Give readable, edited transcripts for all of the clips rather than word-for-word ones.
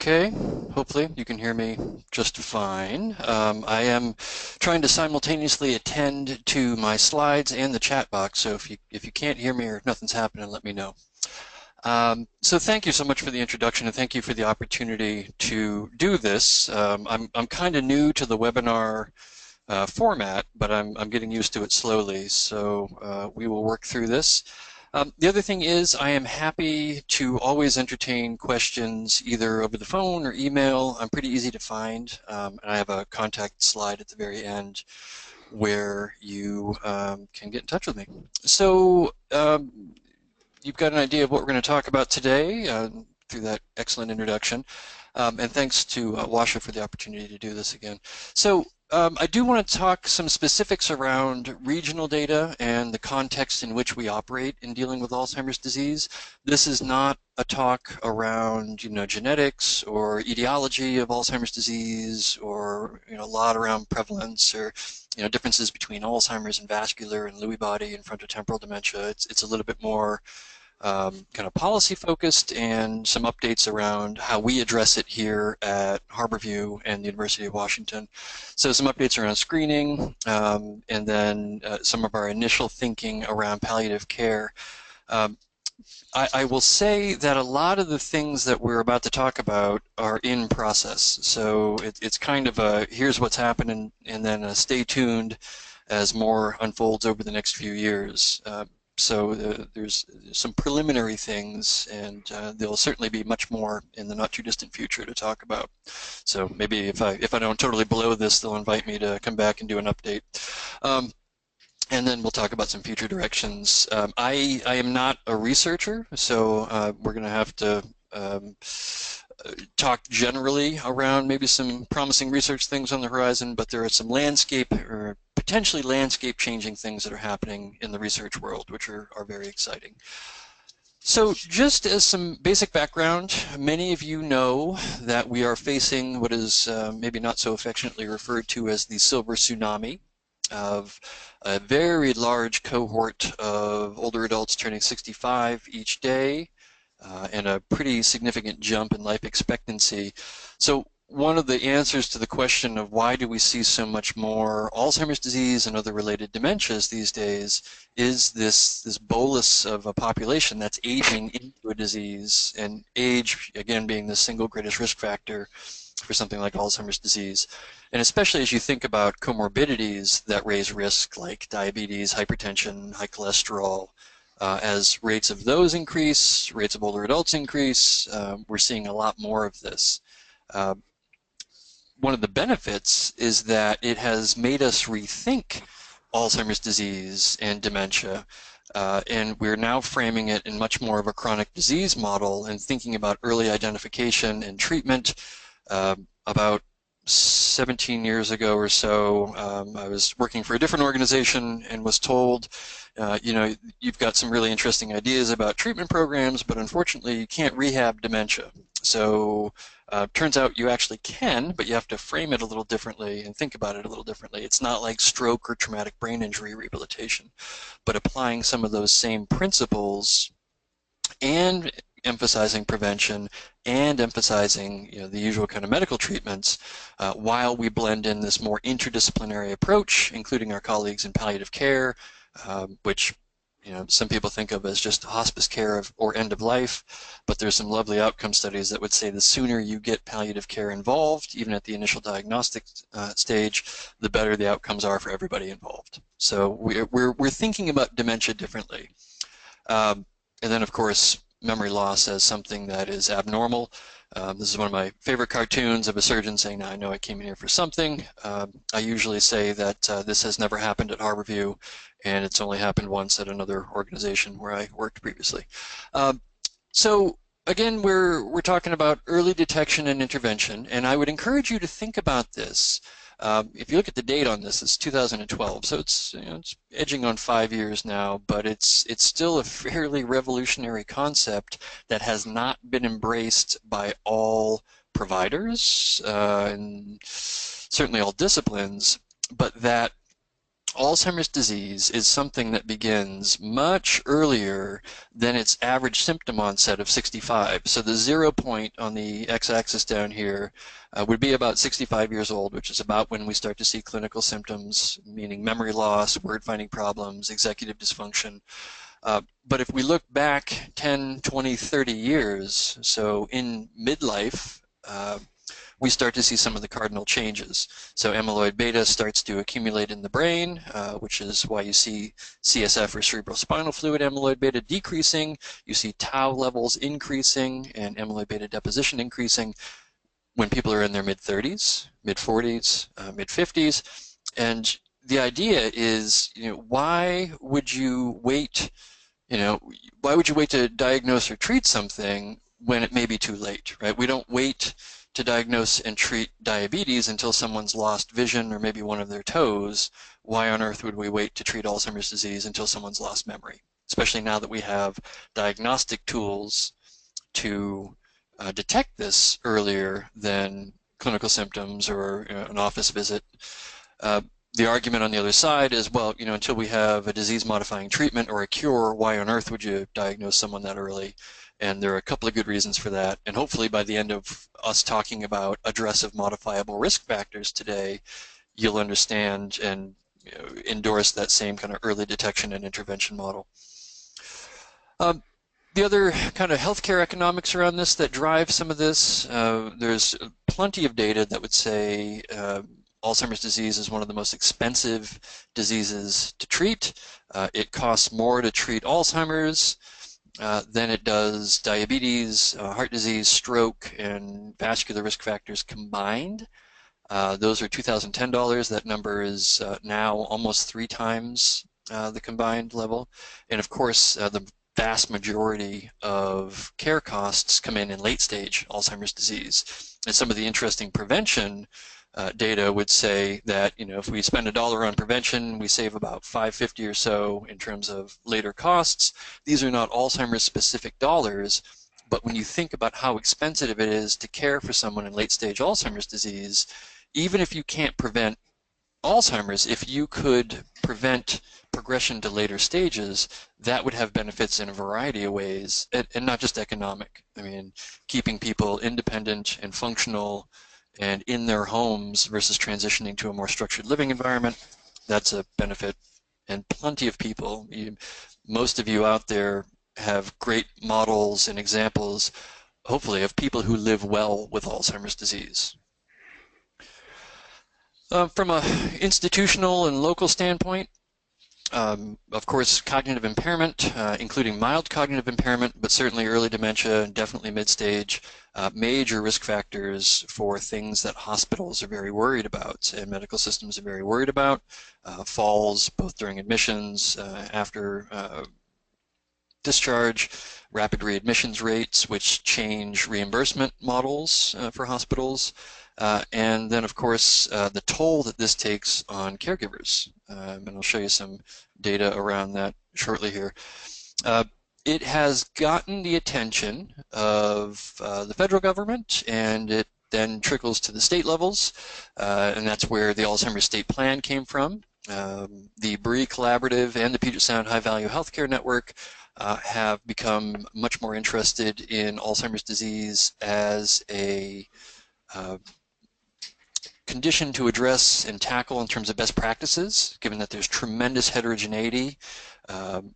Okay, hopefully you can hear me just fine. I am trying to simultaneously attend to my slides and the chat box, so if you can't hear me or if nothing's happening, let me know. So thank you so much for the introduction, and thank you for the opportunity to do this. I'm kind of new to the webinar format, but I'm getting used to it slowly, so we will work through this. The other thing is I am happy to always entertain questions either over the phone or email. I'm pretty easy to find, and I have a contact slide at the very end where you can get in touch with me. So you've got an idea of what we're going to talk about today through that excellent introduction. And thanks to Washa for the opportunity to do this again. So I do want to talk some specifics around regional data and the context in which we operate in dealing with Alzheimer's disease. This is not a talk around, genetics or etiology of Alzheimer's disease, or a lot around prevalence or differences between Alzheimer's and vascular and Lewy body and frontotemporal dementia. It's a little bit more kind of policy focused, and some updates around how we address it here at Harborview and the University of Washington. So some updates around screening, and then some of our initial thinking around palliative care. I will say that a lot of the things that we're about to talk about are in process. So it's kind of a here's what's happening, and then stay tuned as more unfolds over the next few years. So there's some preliminary things, and there'll certainly be much more in the not too distant future to talk about. So maybe if I don't totally blow this, they'll invite me to come back and do an update. And then we'll talk about some future directions. I am not a researcher, so we're going to have to talk generally around maybe some promising research things on the horizon, but there are some landscape or potentially landscape changing things that are happening in the research world, which are very exciting. So just as some basic background, many of you know that we are facing what is maybe not so affectionately referred to as the silver tsunami of a very large cohort of older adults turning 65 each day, and a pretty significant jump in life expectancy. So one of the answers to the question of why do we see so much more Alzheimer's disease and other related dementias these days is this bolus of a population that's aging into a disease, and age, again, being the single greatest risk factor for something like Alzheimer's disease. And especially as you think about comorbidities that raise risk, like diabetes, hypertension, high cholesterol, as rates of those increase, rates of older adults increase, we're seeing a lot more of this. One of the benefits is that it has made us rethink Alzheimer's disease and dementia, and we're now framing it in much more of a chronic disease model and thinking about early identification and treatment. About 17 years ago or so, I was working for a different organization and was told, you've got some really interesting ideas about treatment programs, but unfortunately you can't rehab dementia. So turns out you actually can, but you have to frame it a little differently and think about it a little differently. It's not like stroke or traumatic brain injury rehabilitation, but applying some of those same principles and emphasizing prevention and emphasizing the usual kind of medical treatments while we blend in this more interdisciplinary approach, including our colleagues in palliative care, which some people think of as just hospice care or end of life, but there's some lovely outcome studies that would say the sooner you get palliative care involved, even at the initial diagnostic stage, the better the outcomes are for everybody involved. So we're thinking about dementia differently. And then, of course, memory loss as something that is abnormal. This is one of my favorite cartoons of a surgeon saying, now I know I came in here for something. I usually say that this has never happened at Harborview, and it's only happened once at another organization where I worked previously. So again, we're talking about early detection and intervention, and I would encourage you to think about this. If you look at the date on this, it's 2012, so it's it's edging on 5 years now, but it's still a fairly revolutionary concept that has not been embraced by all providers and certainly all disciplines, but that Alzheimer's disease is something that begins much earlier than its average symptom onset of 65. So the 0 point on the x-axis down here would be about 65 years old, which is about when we start to see clinical symptoms, meaning memory loss, word-finding problems, executive dysfunction. But if we look back 10, 20, 30 years, so in midlife, we start to see some of the cardinal changes. So amyloid beta starts to accumulate in the brain, which is why you see CSF or cerebrospinal fluid amyloid beta decreasing. You see tau levels increasing and amyloid beta deposition increasing when people are in their mid-30s, mid-40s, mid-50s. And the idea is, why would you wait? Why would you wait to diagnose or treat something when it may be too late, right? We don't wait to diagnose and treat diabetes until someone's lost vision or maybe one of their toes. Why on earth would we wait to treat Alzheimer's disease until someone's lost memory? Especially now that we have diagnostic tools to detect this earlier than clinical symptoms or an office visit. The argument on the other side is, well, until we have a disease-modifying treatment or a cure, why on earth would you diagnose someone that early? And there are a couple of good reasons for that. And hopefully by the end of us talking about addressive modifiable risk factors today, you'll understand and endorse that same kind of early detection and intervention model. The other kind of healthcare economics around this that drive some of this, there's plenty of data that would say Alzheimer's disease is one of the most expensive diseases to treat. It costs more to treat Alzheimer's than it does diabetes, heart disease, stroke, and vascular risk factors combined. Those are $2,010. That number is now almost 3 times the combined level. And of course, the vast majority of care costs come in late-stage Alzheimer's disease. And some of the interesting prevention data would say that if we spend $1 on prevention, we save about $5.50 or so in terms of later costs. These are not Alzheimer's specific dollars, but when you think about how expensive it is to care for someone in late-stage Alzheimer's disease, even if you can't prevent Alzheimer's, if you could prevent progression to later stages, that would have benefits in a variety of ways, and not just economic. I mean, keeping people independent and functional and in their homes versus transitioning to a more structured living environment, that's a benefit. And plenty of people, most of you out there have great models and examples, hopefully, of people who live well with Alzheimer's disease. From an institutional and local standpoint, of course, cognitive impairment, including mild cognitive impairment, but certainly early dementia and definitely mid-stage, major risk factors for things that hospitals are very worried about and medical systems are very worried about. Falls, both during admissions, after discharge, rapid readmissions rates, which change reimbursement models for hospitals, and then, of course, the toll that this takes on caregivers. And I'll show you some data around that shortly here. It has gotten the attention of the federal government, and it then trickles to the state levels, and that's where the Alzheimer's State Plan came from. The BRE Collaborative and the Puget Sound High Value Healthcare Network have become much more interested in Alzheimer's disease as a condition to address and tackle in terms of best practices, given that there's tremendous heterogeneity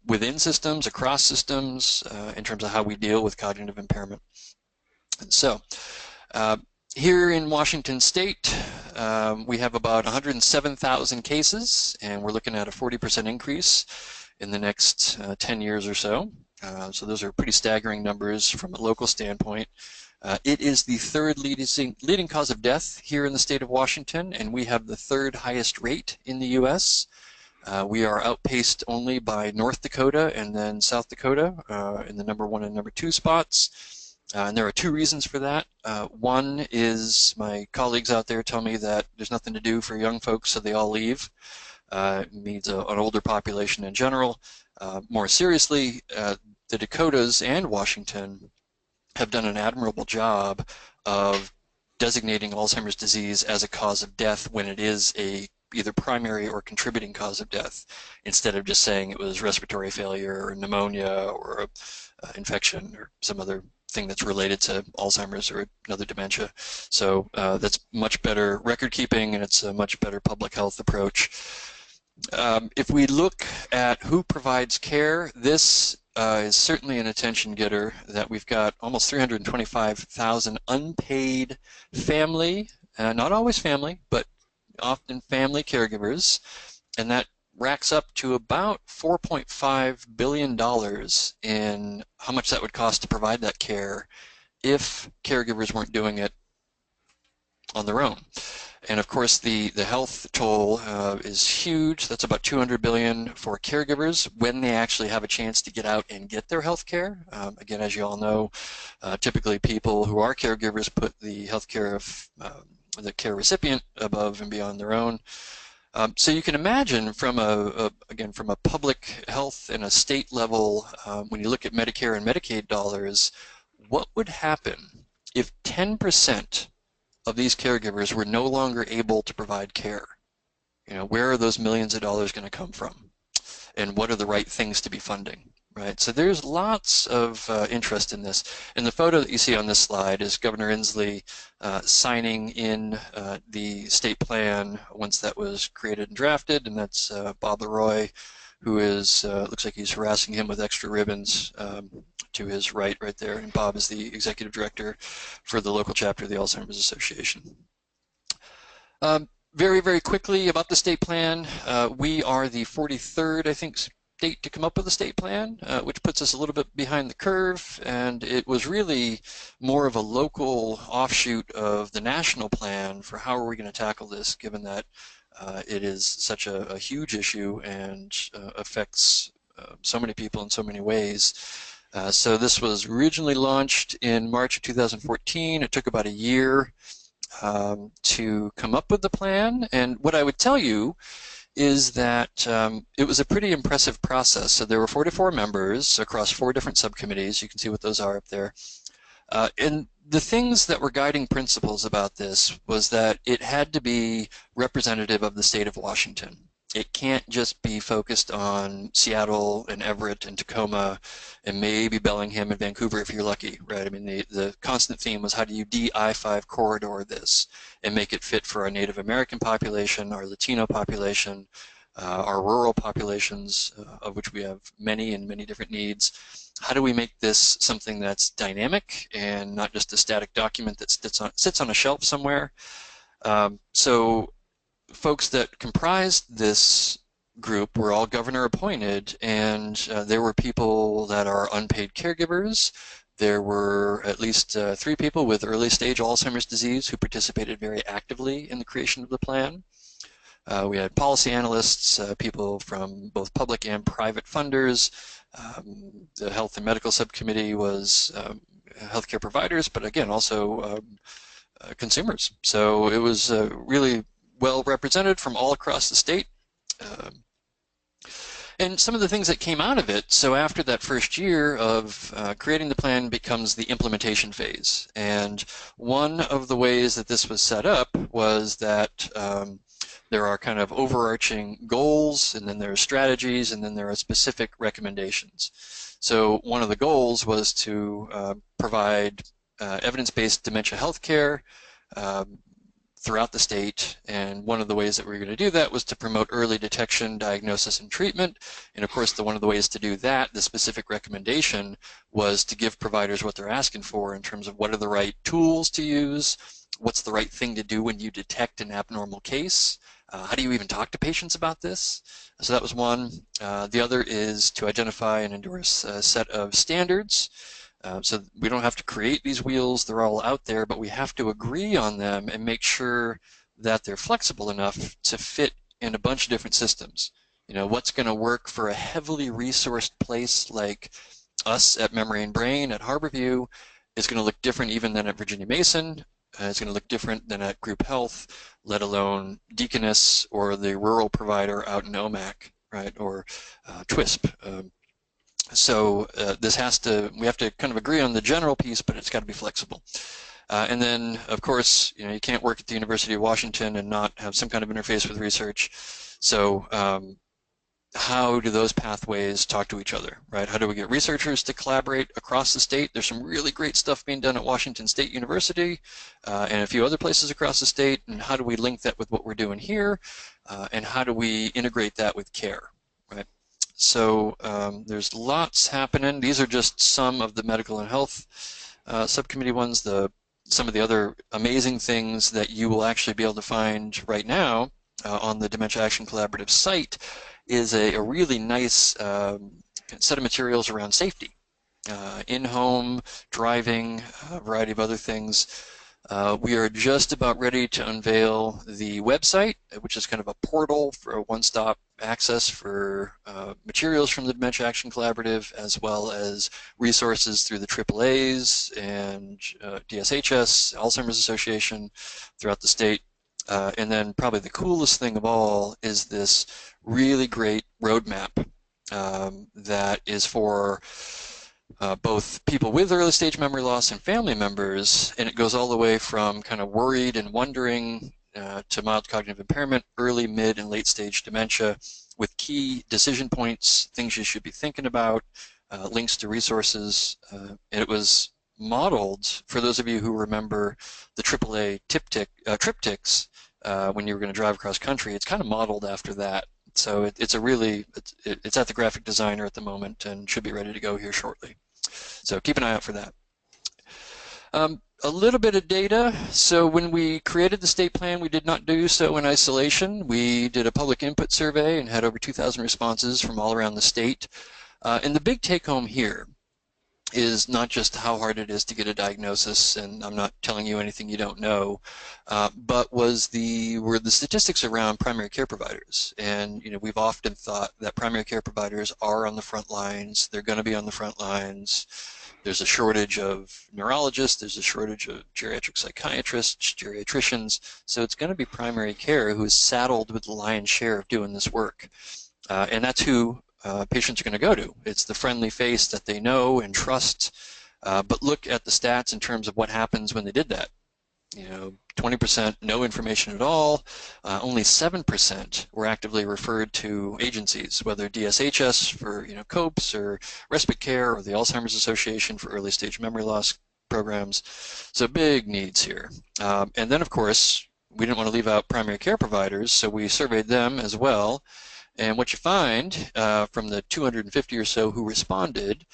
within systems, across systems, in terms of how we deal with cognitive impairment. And so, here in Washington State, we have about 107,000 cases, and we're looking at a 40% increase in the next 10 years or so. So those are pretty staggering numbers from a local standpoint. It is the third leading cause of death here in the state of Washington, and we have the third highest rate in the U.S. We are outpaced only by North Dakota and then South Dakota in the number 1 and number 2 spots. And there are 2 reasons for that. One is my colleagues out there tell me that there's nothing to do for young folks, so they all leave. It means an older population in general. More seriously, the Dakotas and Washington have done an admirable job of designating Alzheimer's disease as a cause of death when it is a either primary or contributing cause of death, instead of just saying it was respiratory failure or pneumonia or infection or some other thing that's related to Alzheimer's or another dementia. So that's much better record keeping, and it's a much better public health approach. If we look at who provides care, this is certainly an attention getter, that we've got almost 325,000 unpaid family, not always family, but often family caregivers, and that racks up to about $4.5 billion in how much that would cost to provide that care if caregivers weren't doing it on their own. And of course, the health toll is huge. That's about $200 billion for caregivers when they actually have a chance to get out and get their health care. Again, as you all know, typically people who are caregivers put the health care of the care recipient above and beyond their own. So you can imagine from again, from a public health and a state level, when you look at Medicare and Medicaid dollars, what would happen if 10% of these caregivers were no longer able to provide care? You know, where are those millions of dollars going to come from? And what are the right things to be funding, right? So there's lots of interest in this. And the photo that you see on this slide is Governor Inslee signing in the state plan once that was created and drafted, and that's Bob Leroy, who is, looks like he's harassing him with extra ribbons to his right there, and Bob is the executive director for the local chapter of the Alzheimer's Association. Very, very quickly about the state plan, we are the 43rd, I think, state to come up with a state plan, which puts us a little bit behind the curve, and it was really more of a local offshoot of the national plan for how are we going to tackle this, given that it is such a huge issue and affects so many people in so many ways. So this was originally launched in March of 2014. It took about a year to come up with the plan, and what I would tell you is that it was a pretty impressive process. So there were 44 members across 4 different subcommittees. You can see what those are up there. And the things that were guiding principles about this was that it had to be representative of the state of Washington. It can't just be focused on Seattle and Everett and Tacoma and maybe Bellingham and Vancouver if you're lucky, right? I mean, the constant theme was how do you I-5 corridor this and make it fit for our Native American population, our Latino population, our rural populations, of which we have many and many different needs. How do we make this something that's dynamic and not just a static document that sits on a shelf somewhere? So folks that comprised this group were all governor appointed, and there were people that are unpaid caregivers. There were at least 3 people with early stage Alzheimer's disease who participated very actively in the creation of the plan. We had policy analysts, people from both public and private funders. The Health and Medical Subcommittee was healthcare providers, but again, also consumers. So it was really well represented from all across the state. And some of the things that came out of it, so after that first year of creating the plan becomes the implementation phase. And one of the ways that this was set up was that there are kind of overarching goals, and then there are strategies, and then there are specific recommendations. So one of the goals was to provide evidence-based dementia health care throughout the state, and one of the ways that we were going to do that was to promote early detection, diagnosis, and treatment. And of course, one of the ways to do that, the specific recommendation, was to give providers what they're asking for in terms of what are the right tools to use, what's the right thing to do when you detect an abnormal case, how do you even talk to patients about this? So that was one. The other is to identify and endorse a set of standards. So we don't have to create these wheels, they're all out there, but we have to agree on them and make sure that they're flexible enough to fit in a bunch of different systems. You know, what's going to work for a heavily resourced place like us at Memory and Brain at Harborview is going to look different even than at Virginia Mason. It's going to look different than at Group Health, let alone Deaconess or the rural provider out in OMAC, right, or TWISP. So we have to kind of agree on the general piece, but it's got to be flexible. And then, of course, you can't work at the University of Washington and not have some kind of interface with research. So how do those pathways talk to each other, right? How do we get researchers to collaborate across the state? There's some really great stuff being done at Washington State University and a few other places across the state. And how do we link that with what we're doing here? And how do we integrate that with care, right? So there's lots happening. These are just some of the medical and health subcommittee ones. Some of the other amazing things that you will actually be able to find right now on the Dementia Action Collaborative site is a really nice set of materials around safety, in-home, driving, a variety of other things. We are just about ready to unveil the website, which is kind of a portal for a one-stop access for materials from the Dementia Action Collaborative, as well as resources through the AAAs and DSHS, Alzheimer's Association throughout the state. And then probably the coolest thing of all is this really great roadmap that is for both people with early stage memory loss and family members, and it goes all the way from kind of worried and wondering to mild cognitive impairment, early, mid, and late stage dementia, with key decision points, things you should be thinking about, links to resources. And it was modeled, for those of you who remember the AAA triptychs when you were going to drive across country, it's kind of modeled after that. So it's at the graphic designer at the moment and should be ready to go here shortly. So keep an eye out for that. A little bit of data. So when we created the state plan, we did not do so in isolation. We did a public input survey and had over 2,000 responses from all around the state. And the big take home here is not just how hard it is to get a diagnosis, and I'm not telling you anything you don't know, but were the statistics around primary care providers. And we've often thought that primary care providers are on the front lines. They're going to be on the front lines. There's a shortage of neurologists. There's a shortage of geriatric psychiatrists, geriatricians. So it's going to be primary care who is saddled with the lion's share of doing this work, and that's who patients are going to go to. It's the friendly face that they know and trust, but look at the stats in terms of what happens when they did that. 20% no information at all. Only 7% were actively referred to agencies, whether DSHS for COPES or respite care or the Alzheimer's Association for early stage memory loss programs. So big needs here. And then of course we didn't want to leave out primary care providers, so we surveyed them as well. And what you find from the 250 or so who responded,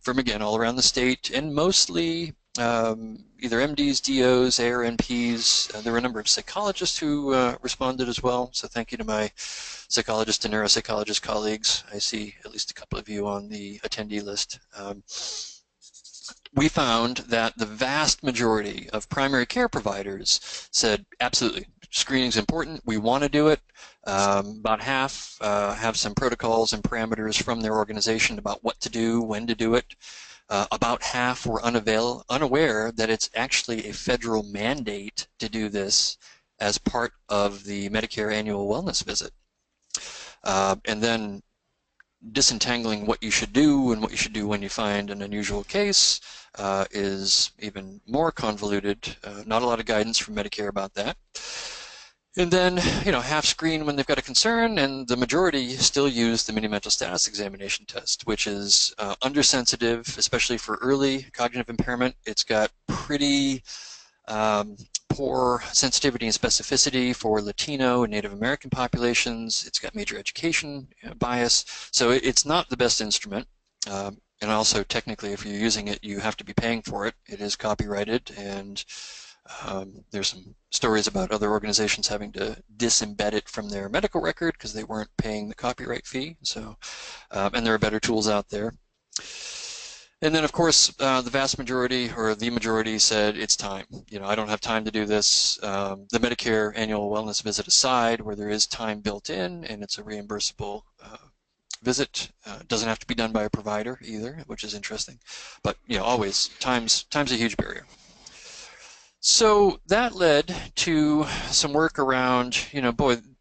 from again all around the state, and mostly either MDs, DOs, ARNPs. There were a number of psychologists who responded as well. So thank you to my psychologist and neuropsychologist colleagues. I see at least a couple of you on the attendee list. We found that the vast majority of primary care providers said, absolutely, screening is important, we want to do it. About half have some protocols and parameters from their organization about what to do, when to do it. About half were unaware that it's actually a federal mandate to do this as part of the Medicare annual wellness visit. And then disentangling what you should do and what you should do when you find an unusual case is even more convoluted. Not a lot of guidance from Medicare about that. And then, half screen when they've got a concern, and the majority still use the mini mental status examination test, which is undersensitive, especially for early cognitive impairment. It's got pretty poor sensitivity and specificity for Latino and Native American populations. It's got major education bias, so it's not the best instrument. And also, technically, if you're using it, you have to be paying for it. It is copyrighted, and there's some stories about other organizations having to disembed it from their medical record because they weren't paying the copyright fee. So, and there are better tools out there. And then, of course, the vast majority, or the majority, said it's time. I don't have time to do this. The Medicare annual wellness visit aside, where there is time built in and it's a reimbursable visit, doesn't have to be done by a provider either, which is interesting. But always time's a huge barrier. So that led to some work around,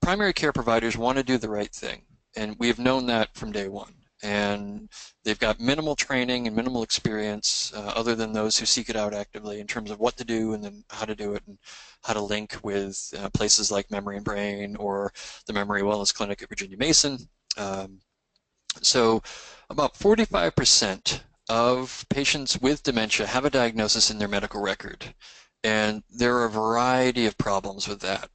primary care providers want to do the right thing, and we have known that from day one. and they've got minimal training and minimal experience other than those who seek it out actively in terms of what to do and then how to do it and how to link with places like Memory and Brain or the Memory Wellness Clinic at Virginia Mason. So about 45% of patients with dementia have a diagnosis in their medical record. And there are a variety of problems with that.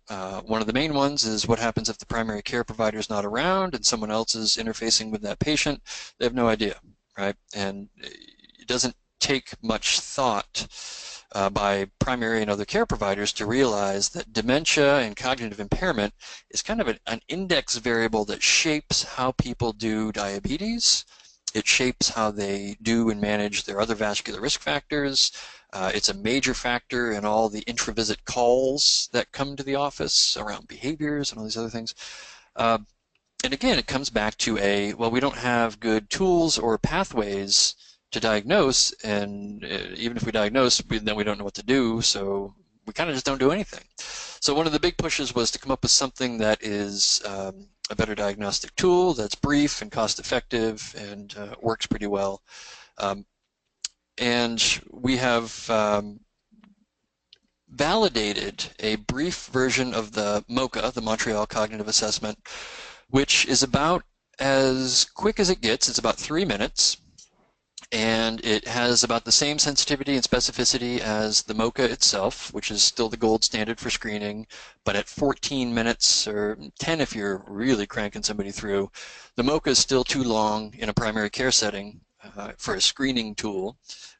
One of the main ones is what happens if the primary care provider is not around and someone else is interfacing with that patient. They have no idea, right? And it doesn't take much thought by primary and other care providers to realize that dementia and cognitive impairment is kind of an index variable that shapes how people do diabetes. It shapes how they do and manage their other vascular risk factors. It's a major factor in all the intra-visit calls that come to the office around behaviors and all these other things. And again, it comes back to well, we don't have good tools or pathways to diagnose, and even if we diagnose, then we don't know what to do, so we kind of just don't do anything. So one of the big pushes was to come up with something that is a better diagnostic tool that's brief and cost-effective and works pretty well. And we have validated a brief version of the MoCA, the Montreal Cognitive Assessment, which is about as quick as it gets. It's about 3 minutes, and it has about the same sensitivity and specificity as the MoCA itself, which is still the gold standard for screening, but at 14 minutes or 10 if you're really cranking somebody through. The MoCA is still too long in a primary care setting for a screening tool.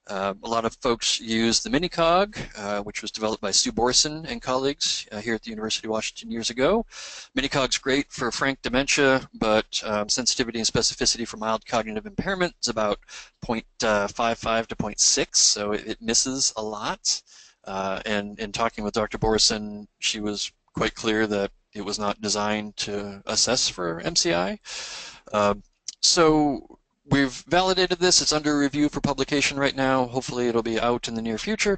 A lot of folks use the MiniCog, which was developed by Sue Borson and colleagues here at the University of Washington years ago. MiniCog's great for frank dementia, but sensitivity and specificity for mild cognitive impairment is about 0.55 to 0.6, so it misses a lot. And in talking with Dr. Borson, she was quite clear that it was not designed to assess for MCI. So we've validated this. It's under review for publication right now. Hopefully it'll be out in the near future.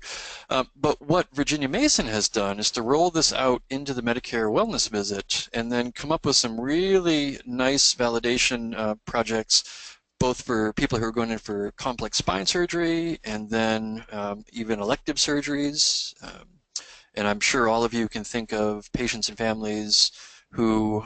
But what Virginia Mason has done is to roll this out into the Medicare Wellness Visit and then come up with some really nice validation projects, both for people who are going in for complex spine surgery and then even elective surgeries. And I'm sure all of you can think of patients and families who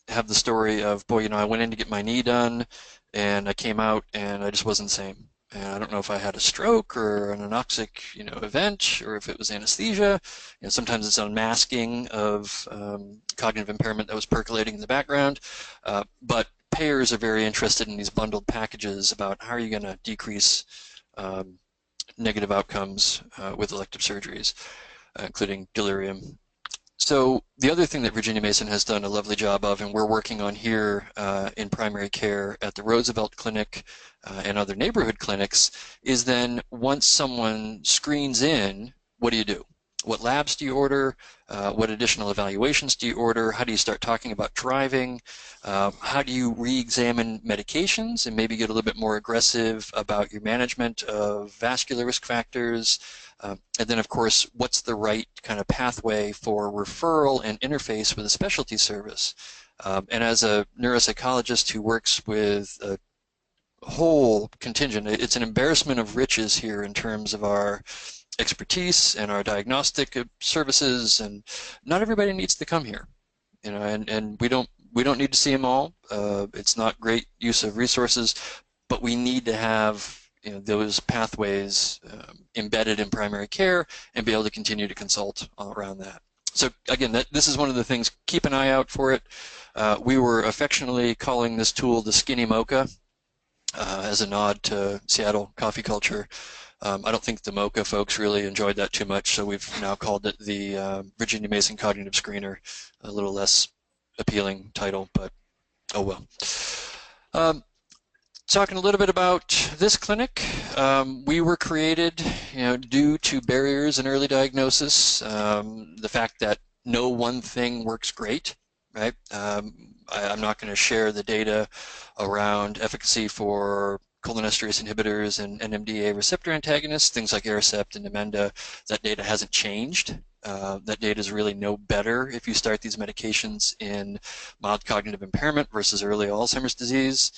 have the story of, boy, I went in to get my knee done and I came out and I just wasn't the same. And I don't know if I had a stroke or an anoxic, event, or if it was anesthesia. Sometimes it's unmasking of cognitive impairment that was percolating in the background. But payers are very interested in these bundled packages about how are you going to decrease negative outcomes with elective surgeries, including delirium. So the other thing that Virginia Mason has done a lovely job of, and we're working on here in primary care at the Roosevelt Clinic and other neighborhood clinics, is then once someone screens in, what do you do? What labs do you order? What additional evaluations do you order? How do you start talking about driving? How do you re-examine medications and maybe get a little bit more aggressive about your management of vascular risk factors? And then, of course, what's the right kind of pathway for referral and interface with a specialty service? And as a neuropsychologist who works with a whole contingent, it's an embarrassment of riches here in terms of our expertise and our diagnostic services, and not everybody needs to come here, and we don't need to see them all. It's not great use of resources, but we need to have those pathways embedded in primary care and be able to continue to consult around that. So again, this is one of the things, keep an eye out for it. We were affectionately calling this tool the Skinny Mocha as a nod to Seattle coffee culture. I don't think the MoCA folks really enjoyed that too much, so we've now called it the Virginia Mason Cognitive Screener, a little less appealing title, but oh well. Talking a little bit about this clinic, we were created, due to barriers in early diagnosis, the fact that no one thing works great, right? I'm not going to share the data around efficacy for cholinesterase inhibitors and NMDA receptor antagonists, things like Aricept and Namenda. That data hasn't changed That data is really no better if you start these medications in mild cognitive impairment versus early Alzheimer's disease.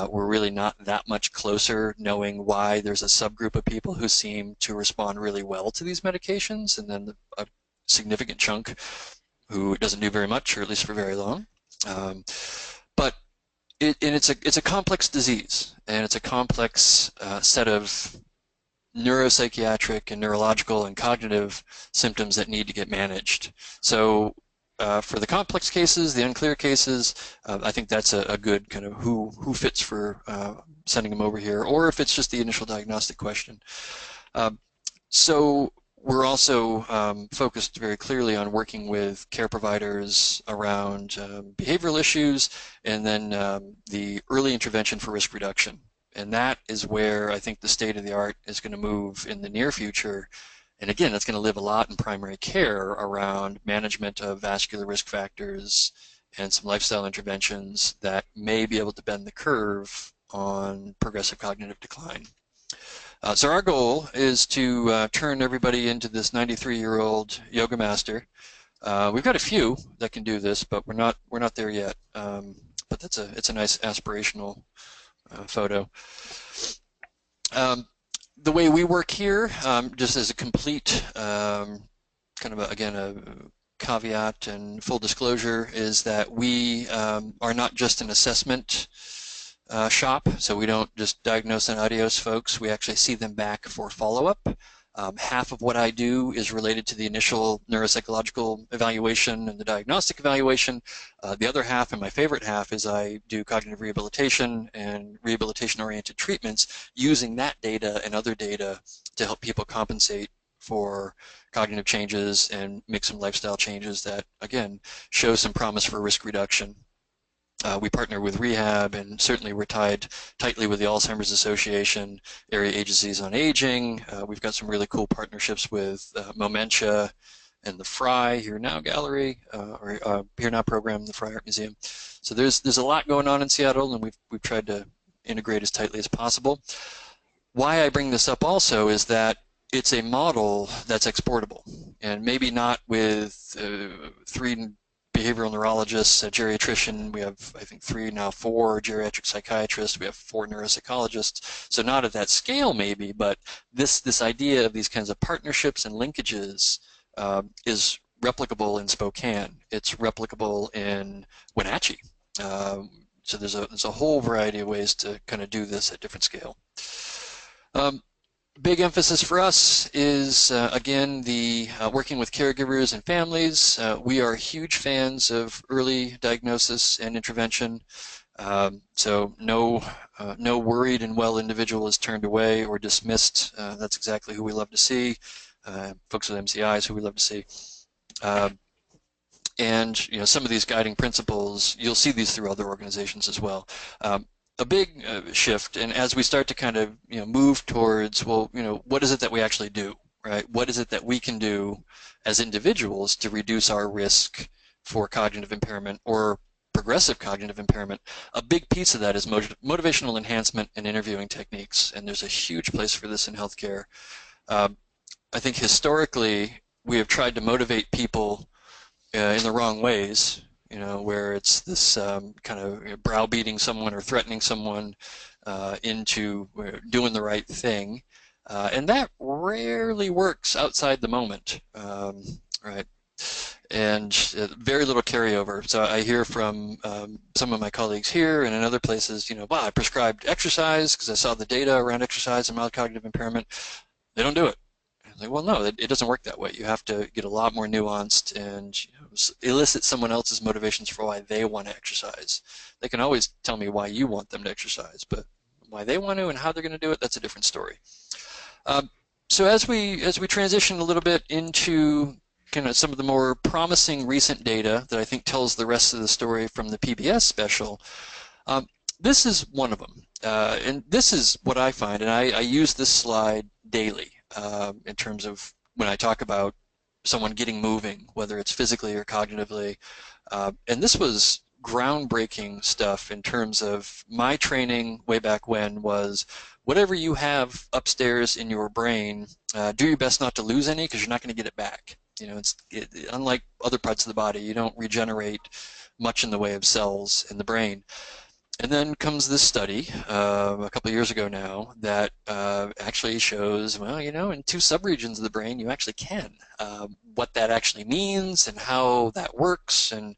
We're really not that much closer knowing why there's a subgroup of people who seem to respond really well to these medications, and then a significant chunk who doesn't do very much, or at least for very long. But it's a complex disease, and it's a complex set of neuropsychiatric and neurological and cognitive symptoms that need to get managed. So for the complex cases, the unclear cases, I think that's a good kind of who fits for sending them over here, or if it's just the initial diagnostic question. So we're also focused very clearly on working with care providers around behavioral issues, and then the early intervention for risk reduction. And that is where I think the state of the art is going to move in the near future. And again, that's going to live a lot in primary care around management of vascular risk factors and some lifestyle interventions that may be able to bend the curve on progressive cognitive decline. So our goal is to turn everybody into this 93-year-old yoga master. We've got a few that can do this, but we're not there yet. But it's a nice aspirational photo. The way we work here, just as a complete kind of again a caveat and full disclosure, is that we are not just an assessment shop, so we don't just diagnose and adios folks. We actually see them back for follow-up. Half of what I do is related to the initial neuropsychological evaluation and the diagnostic evaluation. The other half, and my favorite half, is I do cognitive rehabilitation and rehabilitation-oriented treatments using that data and other data to help people compensate for cognitive changes and make some lifestyle changes that, again, show some promise for risk reduction. We partner with Rehab, and certainly we're tied tightly with the Alzheimer's Association, area agencies on aging. We've got some really cool partnerships with Dementia and the Fry Here Now Gallery, or Here Now program, the Fry Art Museum. So there's a lot going on in Seattle, and we've tried to integrate as tightly as possible. Why I bring this up also is that it's a model that's exportable, and maybe not with 3 behavioral neurologists, a geriatrician. We have, I think, 3 now, 4 geriatric psychiatrists. We have 4 neuropsychologists. So not at that scale, maybe, but this idea of these kinds of partnerships and linkages is replicable in Spokane. It's replicable in Wenatchee. So there's a whole variety of ways to kind of do this at different scale. Big emphasis for us is, again, the working with caregivers and families. We are huge fans of early diagnosis and intervention. So no worried and well individual is turned away or dismissed. That's exactly who we love to see. Folks with MCIs who we love to see. And some of these guiding principles, you'll see these through other organizations as well. A big shift, and as we start to kind of move towards, well, what is it that we actually do, right? What is it that we can do as individuals to reduce our risk for cognitive impairment or progressive cognitive impairment? A big piece of that is motivational enhancement and interviewing techniques, and there's a huge place for this in healthcare. I think historically we have tried to motivate people in the wrong ways. Where it's this kind of browbeating someone or threatening someone into doing the right thing. And that rarely works outside the moment, right? And very little carryover. So I hear from some of my colleagues here and in other places, wow, I prescribed exercise because I saw the data around exercise and mild cognitive impairment. They don't do it. Like, well, no, it doesn't work that way. You have to get a lot more nuanced and elicit someone else's motivations for why they want to exercise. They can always tell me why you want them to exercise, but why they want to and how they're going to do it, that's a different story. So as we transition a little bit into kind of some of the more promising recent data that I think tells the rest of the story from the PBS special, this is one of them. And this is what I find, and I use this slide daily. In terms of when I talk about someone getting moving, whether it's physically or cognitively. And this was groundbreaking stuff in terms of my training way back when was whatever you have upstairs in your brain, do your best not to lose any because you're not going to get it back. Unlike other parts of the body, you don't regenerate much in the way of cells in the brain. And then comes this study a couple of years ago now that actually shows, well, in 2 subregions of the brain, you actually can. What that actually means and how that works and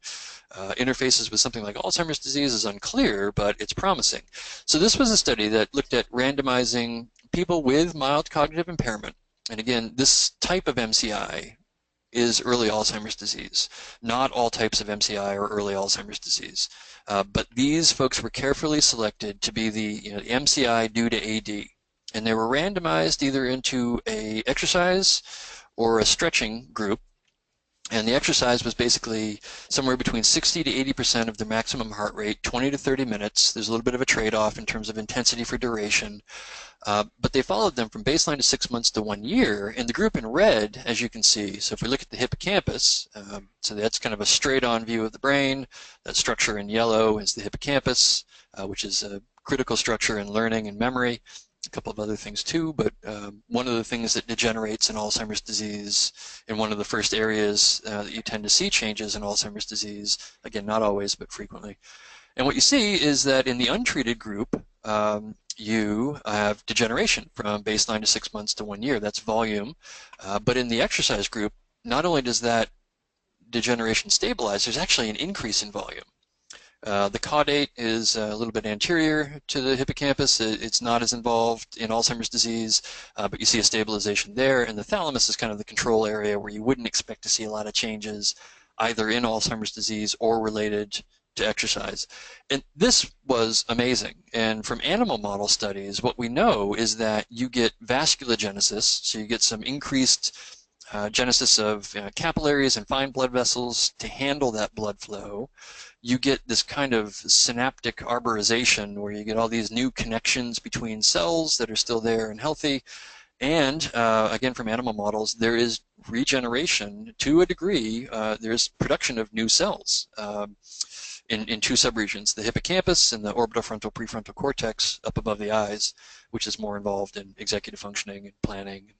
interfaces with something like Alzheimer's disease is unclear, but it's promising. So this was a study that looked at randomizing people with mild cognitive impairment. And again, this type of MCI is early Alzheimer's disease. Not all types of MCI are early Alzheimer's disease. But these folks were carefully selected to be the MCI due to AD. And they were randomized either into a exercise or a stretching group. And the exercise was basically somewhere between 60 to 80% of the maximum heart rate, 20 to 30 minutes. There's a little bit of a trade-off in terms of intensity for duration. But they followed them from baseline to 6 months to 1 year. And the group in red, as you can see, so if we look at the hippocampus, so that's kind of a straight-on view of the brain. That structure in yellow is the hippocampus, which is a critical structure in learning and memory. A couple of other things too, but one of the things that degenerates in Alzheimer's disease, and one of the first areas that you tend to see changes in Alzheimer's disease, again, not always, but frequently. And what you see is that in the untreated group, you have degeneration from baseline to 6 months to 1 year. That's volume. But in the exercise group, not only does that degeneration stabilize, there's actually an increase in volume. The caudate is a little bit anterior to the hippocampus. It's not as involved in Alzheimer's disease, but you see a stabilization there. And the thalamus is kind of the control area where you wouldn't expect to see a lot of changes either in Alzheimer's disease or related to exercise. And this was amazing. And from animal model studies, what we know is that you get vasculogenesis, so you get some increased genesis of capillaries and fine blood vessels to handle that blood flow. You get this kind of synaptic arborization where you get all these new connections between cells that are still there and healthy. And again, from animal models, there is regeneration to a degree. There's production of new cells in 2 subregions, the hippocampus and the orbitofrontal prefrontal cortex up above the eyes, which is more involved in executive functioning and planning.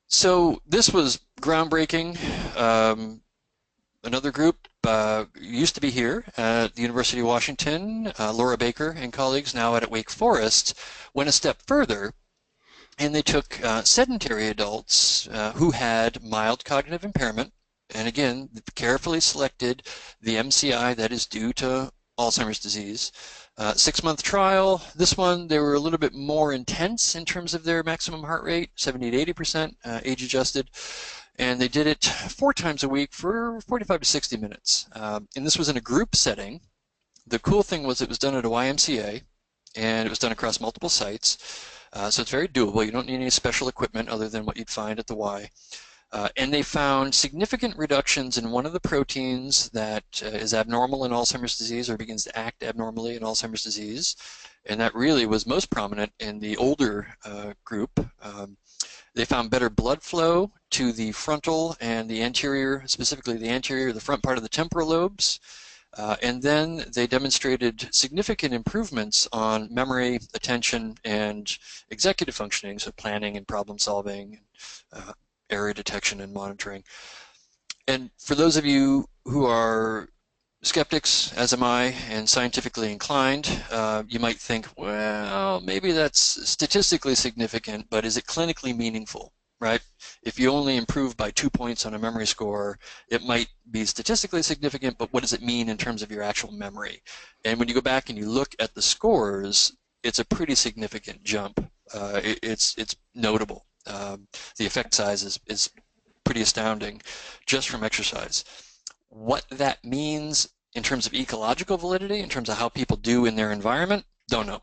So this was groundbreaking. Another group used to be here at the University of Washington, Laura Baker and colleagues, now at Wake Forest, went a step further, and they took sedentary adults who had mild cognitive impairment, and again, carefully selected the MCI that is due to Alzheimer's disease. 6-month trial. This one, they were a little bit more intense in terms of their maximum heart rate, 70 to 80%, age adjusted. And they did it 4 times a week for 45 to 60 minutes. And this was in a group setting. The cool thing was it was done at a YMCA, and it was done across multiple sites. So it's very doable. You don't need any special equipment other than what you'd find at the Y. And they found significant reductions in one of the proteins that is abnormal in Alzheimer's disease or begins to act abnormally in Alzheimer's disease. And that really was most prominent in the older group. They found better blood flow to the frontal and the anterior, specifically the front part of the temporal lobes. And then they demonstrated significant improvements on memory, attention, and executive functioning, so planning and problem solving, error detection and monitoring. And for those of you who are skeptics, as am I, and scientifically inclined, you might think, well, maybe that's statistically significant, but is it clinically meaningful, right? If you only improve by 2 points on a memory score, it might be statistically significant, but what does it mean in terms of your actual memory? And when you go back and you look at the scores, it's a pretty significant jump. It's notable. The effect size is pretty astounding just from exercise. What that means in terms of ecological validity, in terms of how people do in their environment, don't know.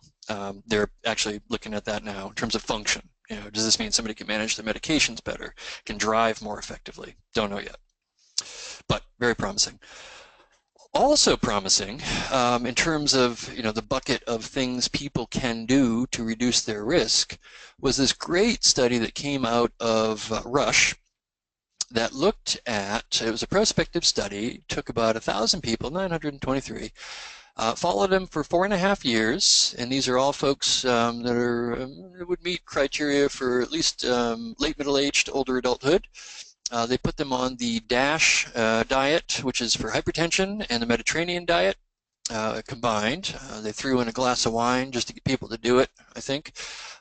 They're actually looking at that now in terms of function. Does this mean somebody can manage their medications better, can drive more effectively? Don't know yet, but very promising. Also promising in terms of the bucket of things people can do to reduce their risk was this great study that came out of Rush that looked at, it was a prospective study, took about 1,000 people, 923, Followed them for 4.5 years, and these are all folks that would meet criteria for at least late middle-aged to older adulthood. They put them on the DASH diet, which is for hypertension, and the Mediterranean diet combined. They threw in a glass of wine just to get people to do it, I think,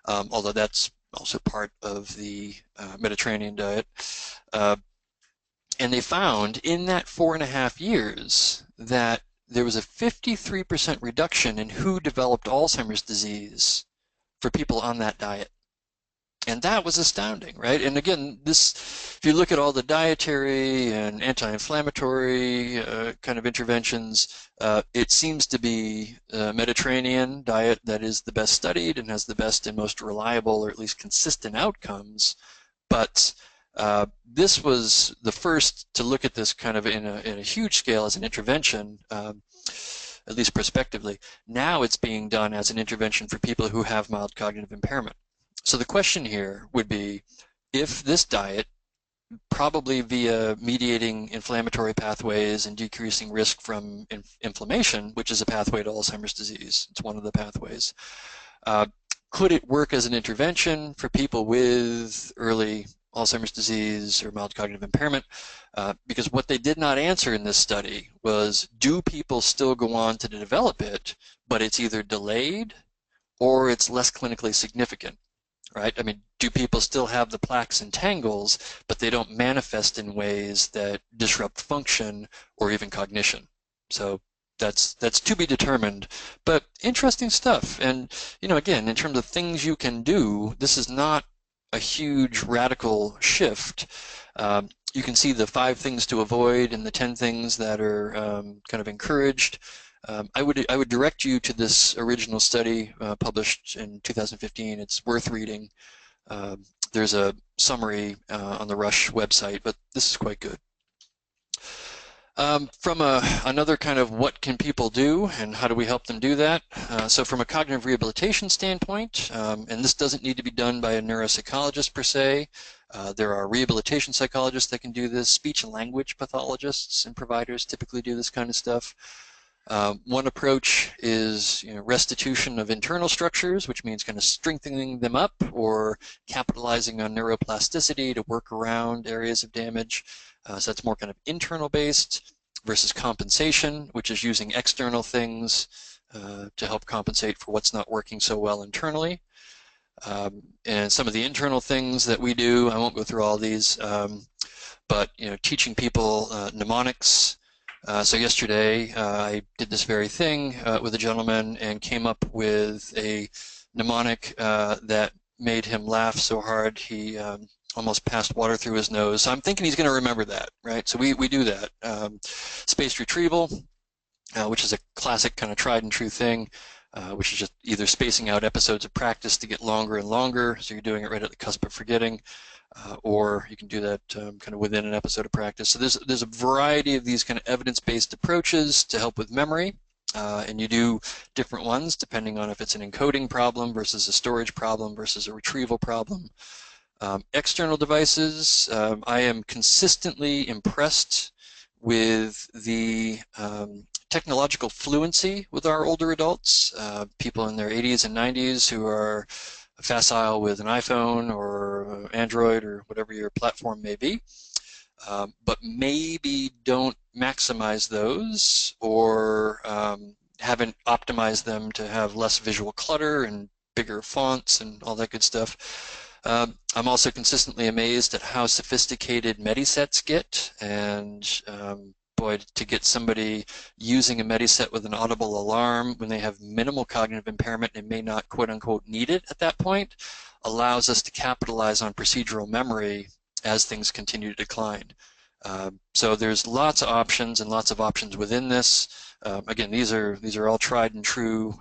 although that's also part of the Mediterranean diet. And they found in that 4.5 years that there was a 53% reduction in who developed Alzheimer's disease for people on that diet. And that was astounding, right? And again, this, if you look at all the dietary and anti-inflammatory kind of interventions, it seems to be a Mediterranean diet that is the best studied and has the best and most reliable, or at least consistent outcomes. But this was the first to look at this kind of in a huge scale as an intervention, at least prospectively. Now it's being done as an intervention for people who have mild cognitive impairment. So the question here would be, if this diet, probably via mediating inflammatory pathways and decreasing risk from inflammation, which is a pathway to Alzheimer's disease, it's one of the pathways, could it work as an intervention for people with early Alzheimer's disease or mild cognitive impairment? Because what they did not answer in this study was, do people still go on to develop it, but it's either delayed or it's less clinically significant? Right? I mean, do people still have the plaques and tangles, but they don't manifest in ways that disrupt function or even cognition? So that's to be determined, but interesting stuff. And, you know, again, in terms of things you can do, this is not a huge radical shift. You can see the 5 things to avoid and the 10 things that are kind of encouraged. I would direct you to this original study published in 2015. It's worth reading. There's a summary on the Rush website, but this is quite good. From another kind of what can people do and how do we help them do that? So from a cognitive rehabilitation standpoint, and this doesn't need to be done by a neuropsychologist per se, there are rehabilitation psychologists that can do this. Speech and language pathologists and providers typically do this kind of stuff. One approach is, you know, restitution of internal structures, which means kind of strengthening them up or capitalizing on neuroplasticity to work around areas of damage. So that's more kind of internal based, versus compensation, which is using external things to help compensate for what's not working so well internally. And some of the internal things that we do, I won't go through all these, but, you know, teaching people mnemonics. So yesterday I did this very thing with a gentleman and came up with a mnemonic that made him laugh so hard he almost passed water through his nose. So I'm thinking he's going to remember that, right? So we do that. Spaced retrieval, which is a classic kind of tried and true thing, which is just either spacing out episodes of practice to get longer and longer, so you're doing it right at the cusp of forgetting, or you can do that kind of within an episode of practice. So there's a variety of these kind of evidence-based approaches to help with memory, and you do different ones depending on if it's an encoding problem versus a storage problem versus a retrieval problem. External devices, I am consistently impressed with the technological fluency with our older adults, people in their 80s and 90s who are facile with an iPhone or Android or whatever your platform may be, but maybe don't maximize those or haven't optimized them to have less visual clutter and bigger fonts and all that good stuff. I'm also consistently amazed at how sophisticated Medisets get, and boy, to get somebody using a Mediset with an audible alarm when they have minimal cognitive impairment and may not quote-unquote need it at that point allows us to capitalize on procedural memory as things continue to decline. So there's lots of options and lots of options within this. Again, these are all tried and true.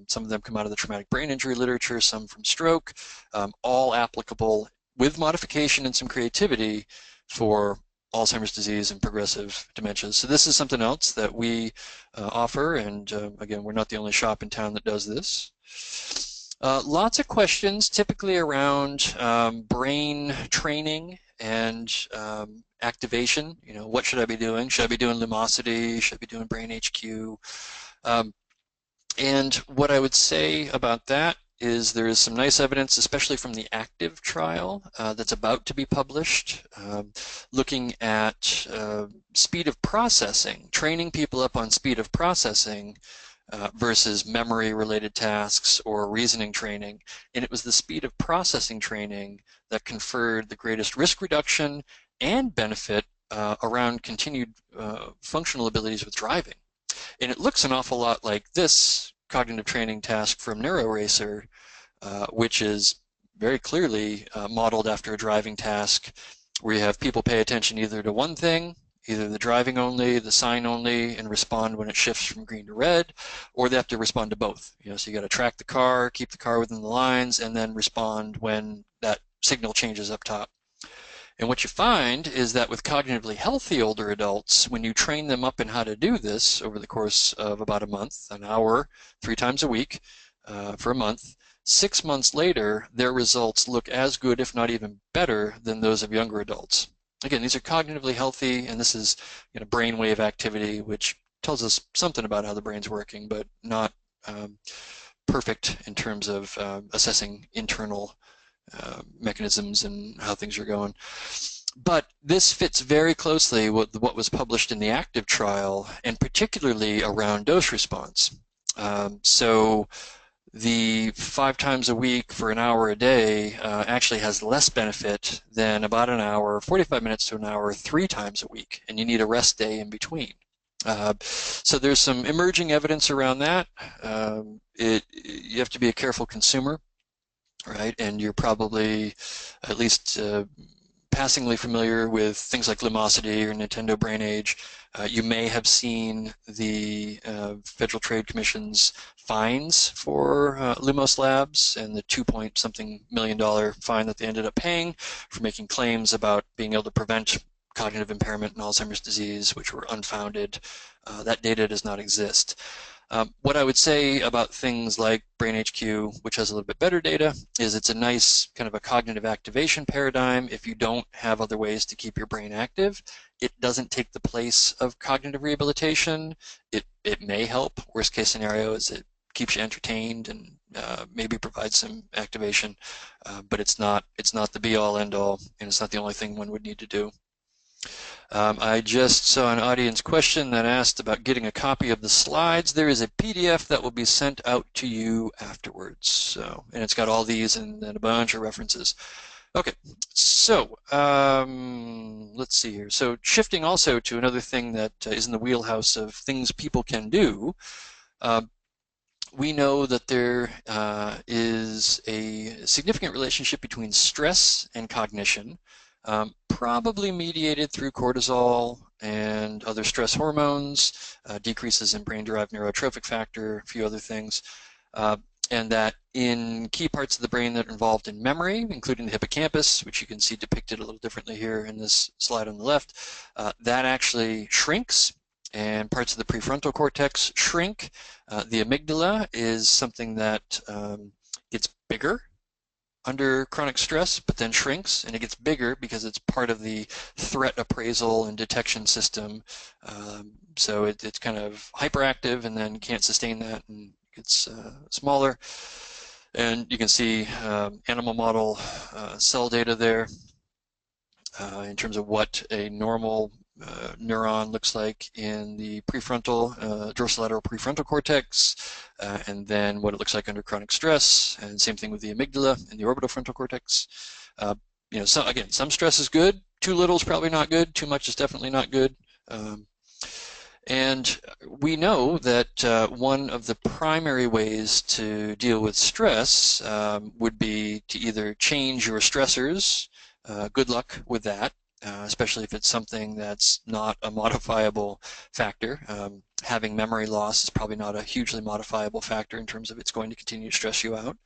Some of them come out of the traumatic brain injury literature, some from stroke, all applicable with modification and some creativity for Alzheimer's disease and progressive dementia. So this is something else that we offer, and again, we're not the only shop in town that does this. Lots of questions, typically around brain training and activation. You know, what should I be doing? Should I be doing Lumosity? Should I be doing Brain HQ? And what I would say about that is there is some nice evidence, especially from the active trial that's about to be published, looking at speed of processing, training people up on speed of processing versus memory-related tasks or reasoning training. And it was the speed of processing training that conferred the greatest risk reduction and benefit around continued functional abilities with driving. And it looks an awful lot like this cognitive training task from NeuroRACER, which is very clearly modeled after a driving task where you have people pay attention either to one thing, either the driving only, the sign only, and respond when it shifts from green to red, or they have to respond to both. So you got to track the car, keep the car within the lines, and then respond when that signal changes up top. And what you find is that with cognitively healthy older adults, when you train them up in how to do this over the course of about a month, an hour, 3 times a week for a month, 6 months later, their results look as good, if not even better, than those of younger adults. Again, these are cognitively healthy, and this is brainwave activity, which tells us something about how the brain's working, but not perfect in terms of assessing internal mechanisms and how things are going. But this fits very closely with what was published in the active trial, and particularly around dose response. So the 5 times a week for an hour a day actually has less benefit than about an hour, 45 minutes to an hour, 3 times a week, and you need a rest day in between. So there's some emerging evidence around that. You have to be a careful consumer, right? And you're probably at least passingly familiar with things like Lumosity or Nintendo Brain Age. You may have seen the Federal Trade Commission's fines for Lumos Labs and the $2-point-something million fine that they ended up paying for making claims about being able to prevent cognitive impairment and Alzheimer's disease, which were unfounded. That data does not exist. What I would say about things like BrainHQ, which has a little bit better data, is it's a nice kind of a cognitive activation paradigm. If you don't have other ways to keep your brain active, it doesn't take the place of cognitive rehabilitation. It may help. Worst case scenario is it keeps you entertained and maybe provides some activation, but it's not the be-all, end-all, and it's not the only thing one would need to do. I just saw an audience question that asked about getting a copy of the slides. There is a PDF that will be sent out to you afterwards. So, and it's got all these and a bunch of references. Okay, so let's see here. So shifting also to another thing that is in the wheelhouse of things people can do. We know that there is a significant relationship between stress and cognition. Probably mediated through cortisol and other stress hormones, decreases in brain-derived neurotrophic factor, a few other things, and that in key parts of the brain that are involved in memory, including the hippocampus, which you can see depicted a little differently here in this slide on the left, that actually shrinks, and parts of the prefrontal cortex shrink. The amygdala is something that gets bigger under chronic stress, but then shrinks, and it gets bigger because it's part of the threat appraisal and detection system. So it's kind of hyperactive and then can't sustain that and gets smaller. And you can see animal model cell data there in terms of what a normal neuron looks like in the prefrontal, dorsolateral prefrontal cortex, and then what it looks like under chronic stress, and same thing with the amygdala and the orbitofrontal cortex. So again, some stress is good, too little is probably not good, too much is definitely not good. And we know that one of the primary ways to deal with stress would be to either change your stressors. Good luck with that. Especially if it's something that's not a modifiable factor. Having memory loss is probably not a hugely modifiable factor in terms of it's going to continue to stress you out.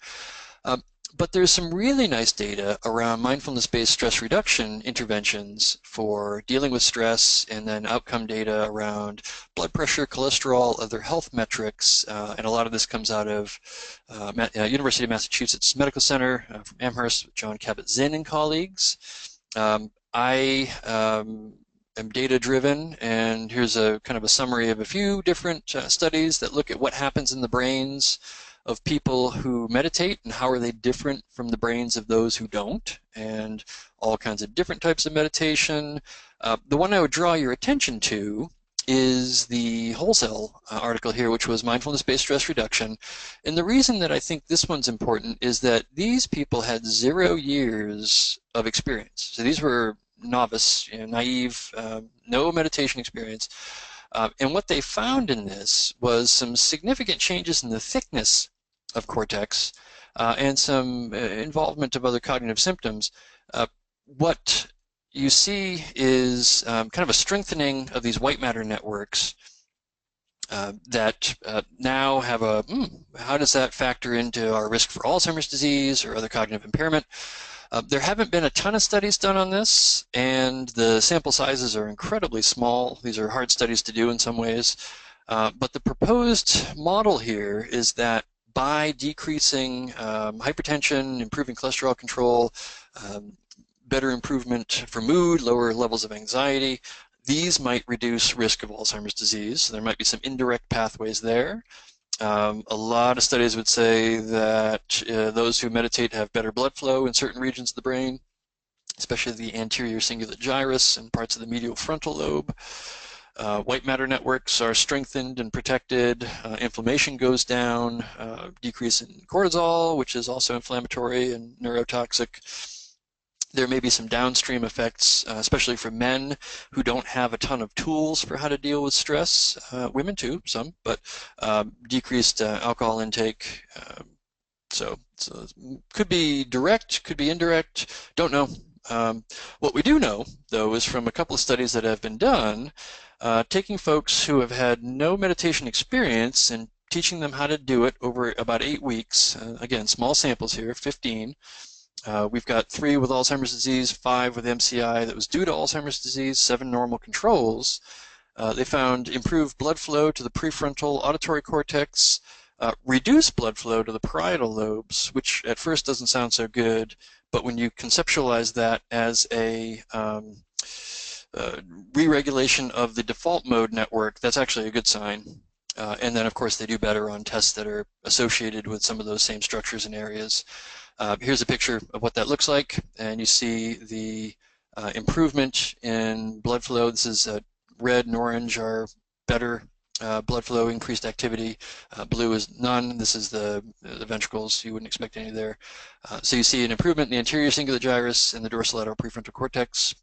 But there's some really nice data around mindfulness-based stress reduction interventions for dealing with stress, and then outcome data around blood pressure, cholesterol, other health metrics, and a lot of this comes out of University of Massachusetts Medical Center from Amherst with John Kabat-Zinn and colleagues. I am data-driven, and here's a kind of a summary of a few different studies that look at what happens in the brains of people who meditate and how are they different from the brains of those who don't, and all kinds of different types of meditation. The one I would draw your attention to is the Wholesale article here, which was mindfulness-based stress reduction. And the reason that I think this one's important is that these people had 0 years of experience. So these were novice, naive, no meditation experience. And what they found in this was some significant changes in the thickness of cortex and some involvement of other cognitive symptoms. What you see is kind of a strengthening of these white matter networks that now have a, how does that factor into our risk for Alzheimer's disease or other cognitive impairment? There haven't been a ton of studies done on this, and the sample sizes are incredibly small. These are hard studies to do in some ways. But the proposed model here is that by decreasing hypertension, improving cholesterol control, better improvement for mood, lower levels of anxiety, these might reduce risk of Alzheimer's disease. So there might be some indirect pathways there. A lot of studies would say that those who meditate have better blood flow in certain regions of the brain, especially the anterior cingulate gyrus and parts of the medial frontal lobe. White matter networks are strengthened and protected. Inflammation goes down, decrease in cortisol, which is also inflammatory and neurotoxic. There may be some downstream effects, especially for men who don't have a ton of tools for how to deal with stress. Women too, some, but decreased alcohol intake. So could be direct, could be indirect, don't know. What we do know, though, is from a couple of studies that have been done, taking folks who have had no meditation experience and teaching them how to do it over about 8 weeks. Again, small samples here, 15. We've got 3 with Alzheimer's disease, 5 with MCI that was due to Alzheimer's disease, 7 normal controls. They found improved blood flow to the prefrontal auditory cortex, reduced blood flow to the parietal lobes, which at first doesn't sound so good, but when you conceptualize that as a re-regulation of the default mode network, that's actually a good sign. And then, of course, they do better on tests that are associated with some of those same structures and areas. Here's a picture of what that looks like, and you see the improvement in blood flow. This is red and orange are better blood flow, increased activity. Blue is none. This is the ventricles. You wouldn't expect any there. So you see an improvement in the anterior cingulate gyrus and the dorsolateral prefrontal cortex.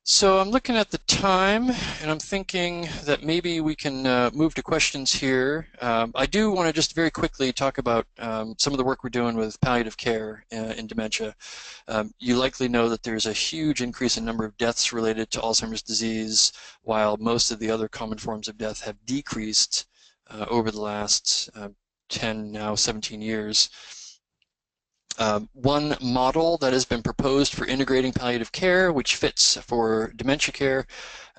So I'm looking at the time, and I'm thinking that maybe we can move to questions here. I do want to just very quickly talk about some of the work we're doing with palliative care in dementia. You likely know that there's a huge increase in number of deaths related to Alzheimer's disease, while most of the other common forms of death have decreased over the last 10, now 17 years. One model that has been proposed for integrating palliative care, which fits for dementia care,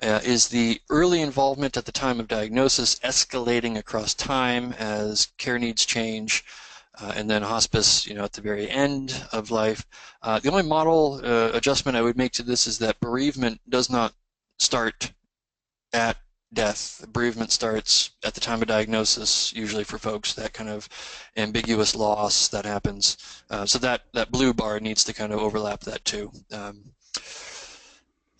is the early involvement at the time of diagnosis, escalating across time as care needs change, and then hospice, at the very end of life. The only model adjustment I would make to this is that bereavement does not start at death. Bereavement starts at the time of diagnosis, usually for folks, that kind of ambiguous loss that happens. So that blue bar needs to kind of overlap that too.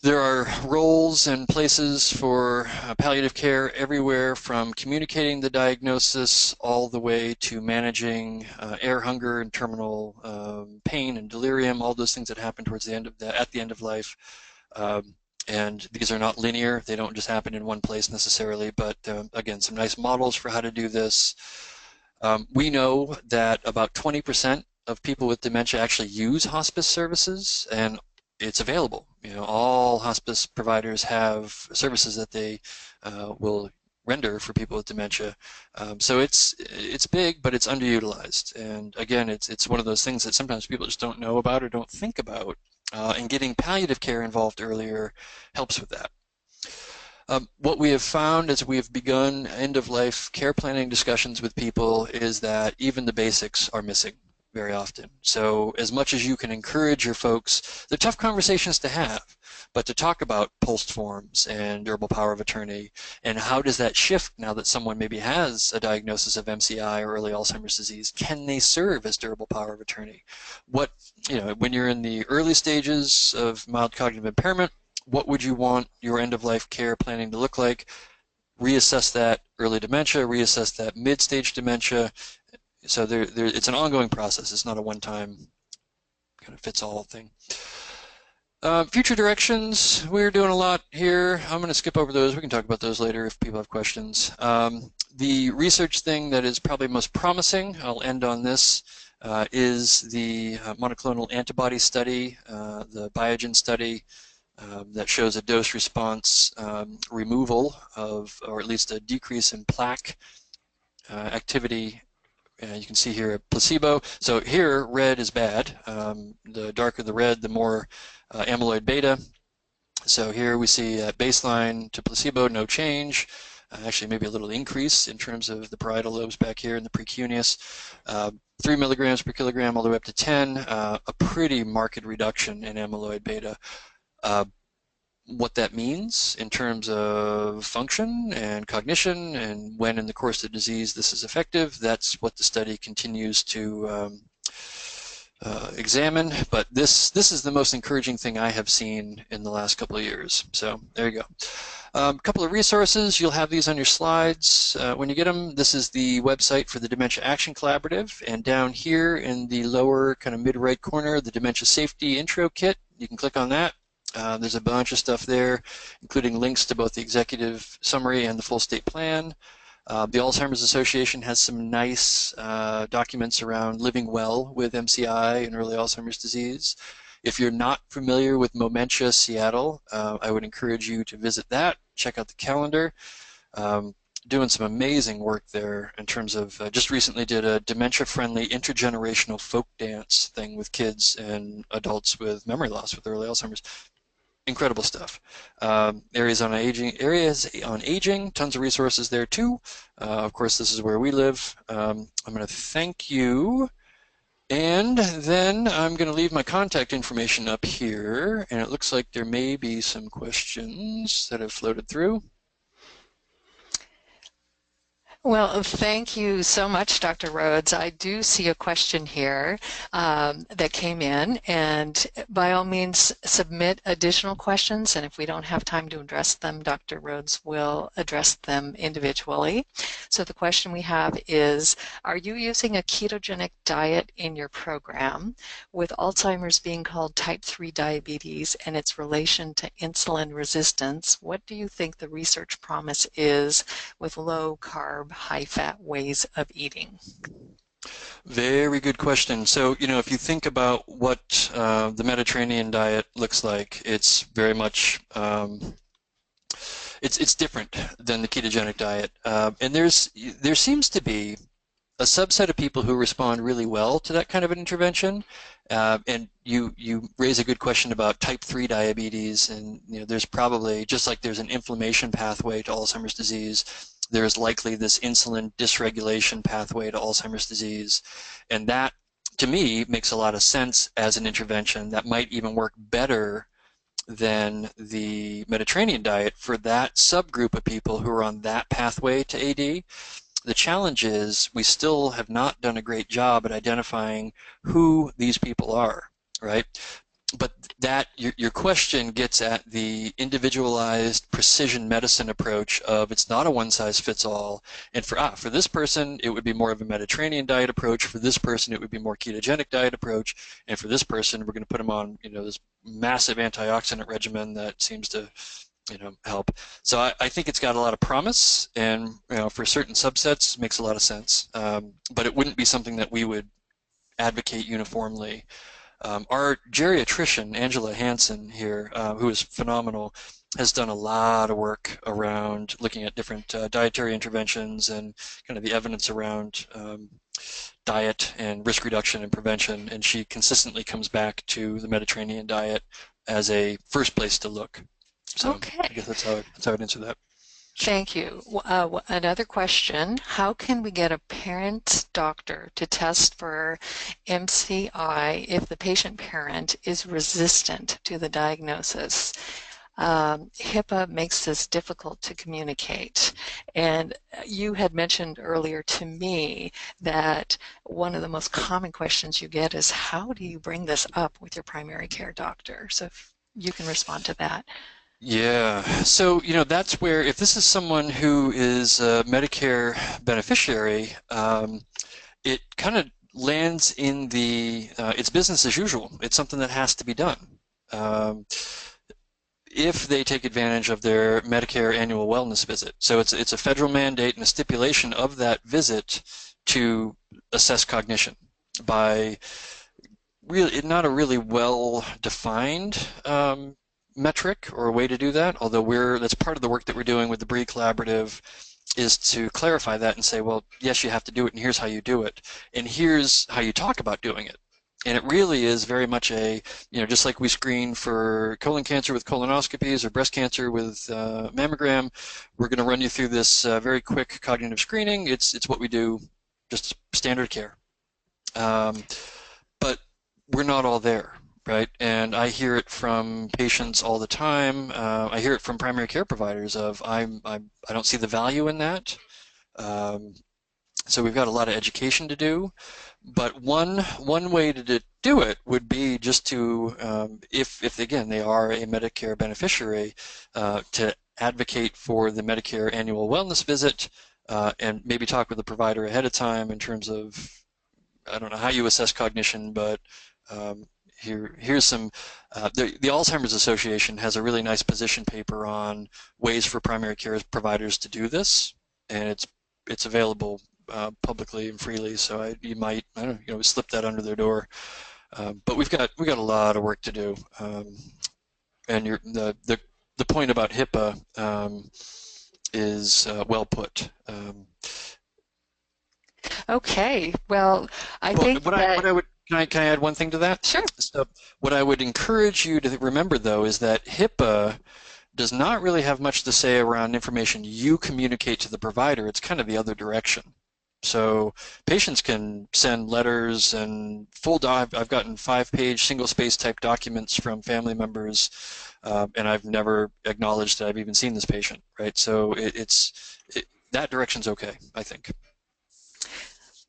There are roles and places for palliative care everywhere, from communicating the diagnosis all the way to managing air hunger and terminal pain and delirium, all those things that happen towards the end of at the end of life. And these are not linear. They don't just happen in one place necessarily, but again, some nice models for how to do this. We know that about 20% of people with dementia actually use hospice services, and it's available. All hospice providers have services that they will render for people with dementia. So it's big, but it's underutilized. And again, it's one of those things that sometimes people just don't know about or don't think about. And getting palliative care involved earlier helps with that. What we have found as we have begun end-of-life care planning discussions with people is that even the basics are missing very often. So as much as you can encourage your folks, they're tough conversations to have, but to talk about pulsed forms and durable power of attorney, and how does that shift now that someone maybe has a diagnosis of MCI or early Alzheimer's disease? Can they serve as durable power of attorney? What, when you're in the early stages of mild cognitive impairment, what would you want your end-of-life care planning to look like? Reassess that early dementia, reassess that mid-stage dementia. So it's an ongoing process. It's not a one-time kind of fits-all thing. Future directions, we're doing a lot here. I'm going to skip over those. We can talk about those later if people have questions. The research thing that is probably most promising, I'll end on this, is the monoclonal antibody study, the Biogen study, that shows a dose response removal of, or at least a decrease in plaque activity. You can see here a placebo. So here, red is bad. The darker the red, the more amyloid beta. So here we see at baseline to placebo, no change. Actually, maybe a little increase in terms of the parietal lobes back here in the precuneus. 3 milligrams per kilogram all the way up to 10. A pretty marked reduction in amyloid beta. What that means in terms of function and cognition and when in the course of the disease this is effective, that's what the study continues to examine. But this is the most encouraging thing I have seen in the last couple of years. So there you go. A couple of resources, you'll have these on your slides when you get them. This is the website for the Dementia Action Collaborative, and down here in the lower kind of mid-right corner, the Dementia Safety Intro Kit. You can click on that. There's a bunch of stuff there, including links to both the executive summary and the full state plan. The Alzheimer's Association has some nice documents around living well with MCI and early Alzheimer's disease. If you're not familiar with Momentia Seattle, I would encourage you to visit that, check out the calendar. Doing some amazing work there in terms of, just recently did a dementia-friendly intergenerational folk dance thing with kids and adults with memory loss with early Alzheimer's. Incredible stuff. Areas on aging, tons of resources there too. Of course, this is where we live. I'm going to thank you, and then I'm going to leave my contact information up here, and it looks like there may be some questions that have floated through. Well, thank you so much, Dr. Rhoads. I do see a question here that came in, and by all means, submit additional questions, and if we don't have time to address them, Dr. Rhoads will address them individually. So the question we have is, are you using a ketogenic diet in your program, with Alzheimer's being called type 3 diabetes and its relation to insulin resistance? What do you think the research promise is with low-carb, high-fat ways of eating? Very good question. So, if you think about what the Mediterranean diet looks like, it's very much, it's different than the ketogenic diet. And there seems to be a subset of people who respond really well to that kind of an intervention. And you raise a good question about type 3 diabetes, and there's probably, just like there's an inflammation pathway to Alzheimer's disease, there's likely this insulin dysregulation pathway to Alzheimer's disease. And that, to me, makes a lot of sense as an intervention that might even work better than the Mediterranean diet for that subgroup of people who are on that pathway to AD. The challenge is we still have not done a great job at identifying who these people are, right? But that your question gets at the individualized precision medicine approach of, it's not a one-size-fits-all. And for this person, it would be more of a Mediterranean diet approach. For this person, it would be more ketogenic diet approach. And for this person, we're going to put them on this massive antioxidant regimen that seems to help. So I think it's got a lot of promise, and for certain subsets, it makes a lot of sense. But it wouldn't be something that we would advocate uniformly. Our geriatrician, Angela Hansen here, who is phenomenal, has done a lot of work around looking at different dietary interventions and kind of the evidence around diet and risk reduction and prevention, and she consistently comes back to the Mediterranean diet as a first place to look. So Okay. I guess that's how I'd answer that. Thank you. Another question, how can we get a parent's doctor to test for MCI if the patient parent is resistant to the diagnosis? HIPAA makes this difficult to communicate. And you had mentioned earlier to me that one of the most common questions you get is, how do you bring this up with your primary care doctor? So if you can respond to that. Yeah, so that's where if this is someone who is a Medicare beneficiary, it kind of lands in the it's business as usual. It's something that has to be done. Um, if they take advantage of their Medicare annual wellness visit. So it's a federal mandate and a stipulation of that visit to assess cognition by really not a really well defined metric or a way to do that, although that's part of the work that we're doing with the BRE Collaborative is to clarify that and say, well, yes, you have to do it, and here's how you do it, and here's how you talk about doing it. And it really is very much just like we screen for colon cancer with colonoscopies or breast cancer with mammogram, we're going to run you through this very quick cognitive screening. It's what we do, just standard care. But we're not all there, right? And I hear it from patients all the time. I hear it from primary care providers of I don't see the value in that. So we've got a lot of education to do. But one way to do it would be just to, if again they are a Medicare beneficiary, to advocate for the Medicare annual wellness visit, and maybe talk with the provider ahead of time in terms of, I don't know how you assess cognition, but here's some. The Alzheimer's Association has a really nice position paper on ways for primary care providers to do this, and it's available publicly and freely, so you might, I don't know, slip that under their door. But we've got a lot of work to do. And the point about HIPAA is well put. Okay, well, I think what I would can I add one thing to that? sure. So what I would encourage you to remember though is that HIPAA does not really have much to say around information you communicate to the provider. It's kind of the other direction. So patients can send letters and I've gotten 5-page single-space type documents from family members, and I've never acknowledged that I've even seen this patient, right? So that direction's okay, I think.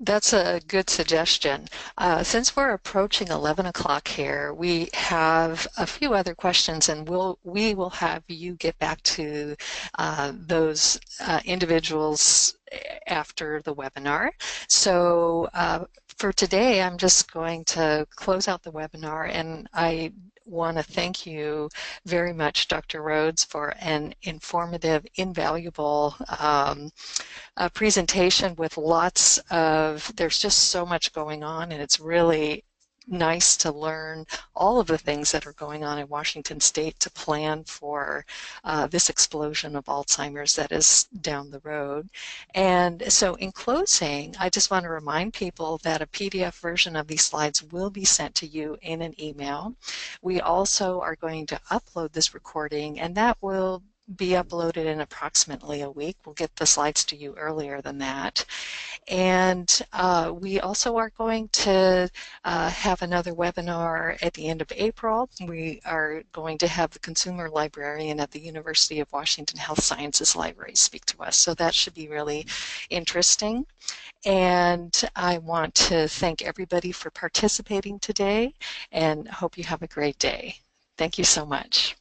That's a good suggestion. Since we're approaching 11 o'clock here, we have a few other questions, and we will have you get back to those individuals after the webinar. So for today, I'm just going to close out the webinar, and I want to thank you very much, Dr. Rhoads, for an informative, invaluable presentation with there's just so much going on, and it's really nice to learn all of the things that are going on in Washington State to plan for this explosion of Alzheimer's that is down the road. And so in closing, I just want to remind people that a PDF version of these slides will be sent to you in an email. We also are going to upload this recording, and that will be uploaded in approximately a week. We'll get the slides to you earlier than that. And we also are going to have another webinar at the end of April. We are going to have the consumer librarian at the University of Washington Health Sciences Library speak to us. So that should be really interesting. And I want to thank everybody for participating today and hope you have a great day. Thank you so much.